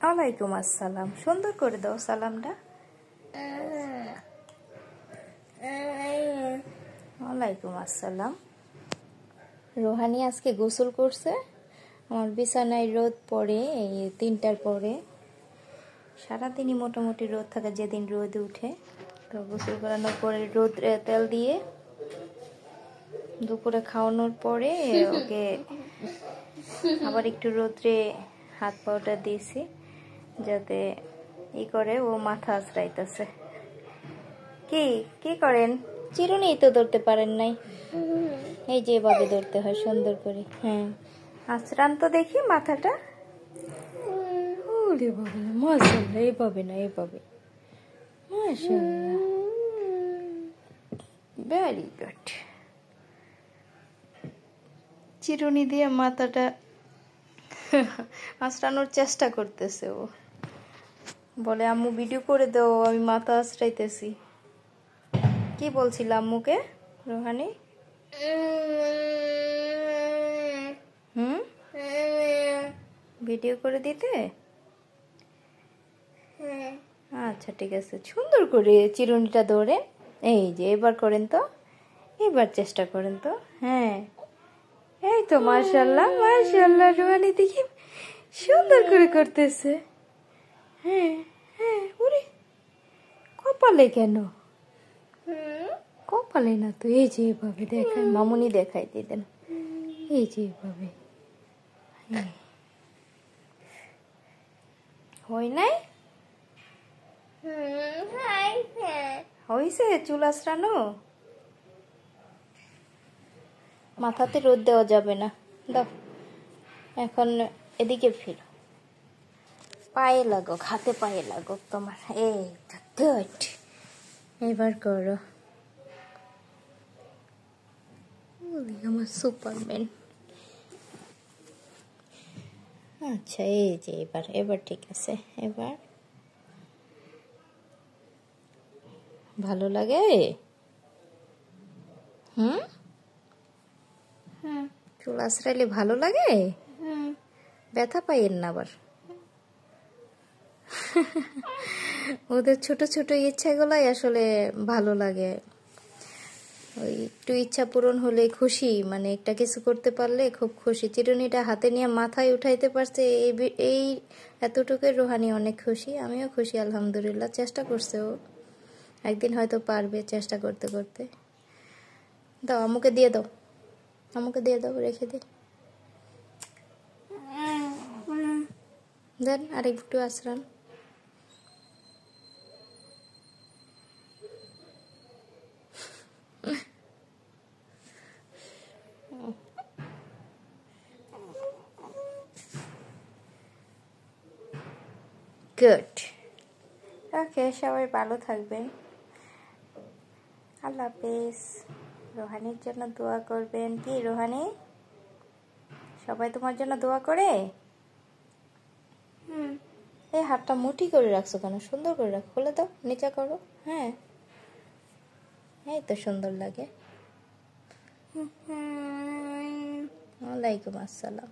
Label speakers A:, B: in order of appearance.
A: ওয়ালাইকুম আসসালাম। সুন্দর করে দাও সালামটা। ওয়ালাইকুম আসসালাম। রোহানি আজকে গোসল করছে। আমার বিছানায় রোদ পড়ে এই 3টার পরে। সারাদিনই মোটামুটি রোদ থাকে, যেদিন রোদ উঠে। তো গোসল করানোর পরে রোদ্রে তেল দিয়ে দুপুরে খাওয়ানোর পরে ওকে আবার একটু রোদ্রে হাত পাউটা দিয়েছি, যাতে করে ও মাথা আঁচড়াইতেছে। কি কি করেন? চিরুনি তো ধরতে পারেন নাই, এই যে এভাবে ধরতে হয় সুন্দর করে। হ্যাঁ, আঁচড়ান তো দেখি মাথাটা। ওরে বাবা, মাশাআল্লাহ, এইভাবে না, এইভাবে। মাশাআল্লাহ, ভেরি গুড। চিরুনি দিয়ে মাথাটা আঁচড়ানোর চেষ্টা করতেছে ও। বলে আম্মু ভিডিও করে দাও, আমি মাথা আঁচড়াইতেছি। কি বলছিল আম্মুকে রোহানি? ভিডিও করে দিতে? আচ্ছা ঠিক আছে, সুন্দর করে চিরুনিটা ধরে। এই যে এবার করেন তো, এবার চেষ্টা করেন তো। হ্যাঁ, এই তো মাশাআল্লাহ, মাশাআল্লাহ। রোহানি দেখি সুন্দর করে করতেছে। হ্যাঁ হ্যাঁ, ওরে কপালে কেন? কপালে না তো, এই যে এভাবে দেখায়, মামুনি দেখাই দিতেন। এই যে এভাবে। হয় নাই? হয়েছে চুল আঁচড়ানো? মাথাতে রোদ দেওয়া যাবে না, দাও। এখন এদিকে ফিরো, পায়ে লাগো, হাতে পায়ে লাগো তোমার। এই তো গুড, এবার করো। আমার সুপারম্যান। আচ্ছা, এই যে এবার এবার ঠিক আছে। এবার ভালো লাগে? চুল আঁচড়াইলে ভালো লাগে? ব্যথা পাইয়েন না আবার। ওদের ছোট ছোট ইচ্ছাগুলাই আসলে ভালো লাগে। ওই একটু ইচ্ছা পূরণ হলে খুশি, মানে একটা কিছু করতে পারলে খুব খুশি। চিরুনিটা হাতে নিয়ে মাথায় উঠাইতে পারছে, এই এতটুকু রোহানি অনেক খুশি। আমিও খুশি আলহামদুলিল্লাহ। চেষ্টা করছে ও, একদিন হয়তো পারবে চেষ্টা করতে করতে। দাও আম্মুকে দিয়ে দাও, আম্মুকে দিয়ে দাও, রেখে দিই। দেন আর একটু আঁচড়ান। গুড। ওকে, সবাই ভালো থাকবেন। আল্লাহ হাফেজ। রোহানির জন্য দোয়া করবেন। কি রোহানি, সবাই তোমার জন্য দোয়া করে? এই হাতটা মুঠি করে রাখছো কেন? সুন্দর করে রাখো, খুলে দাও, নিচে করো। হ্যাঁ, এই তো সুন্দর লাগে। ওয়ালাইকুম আসসালাম।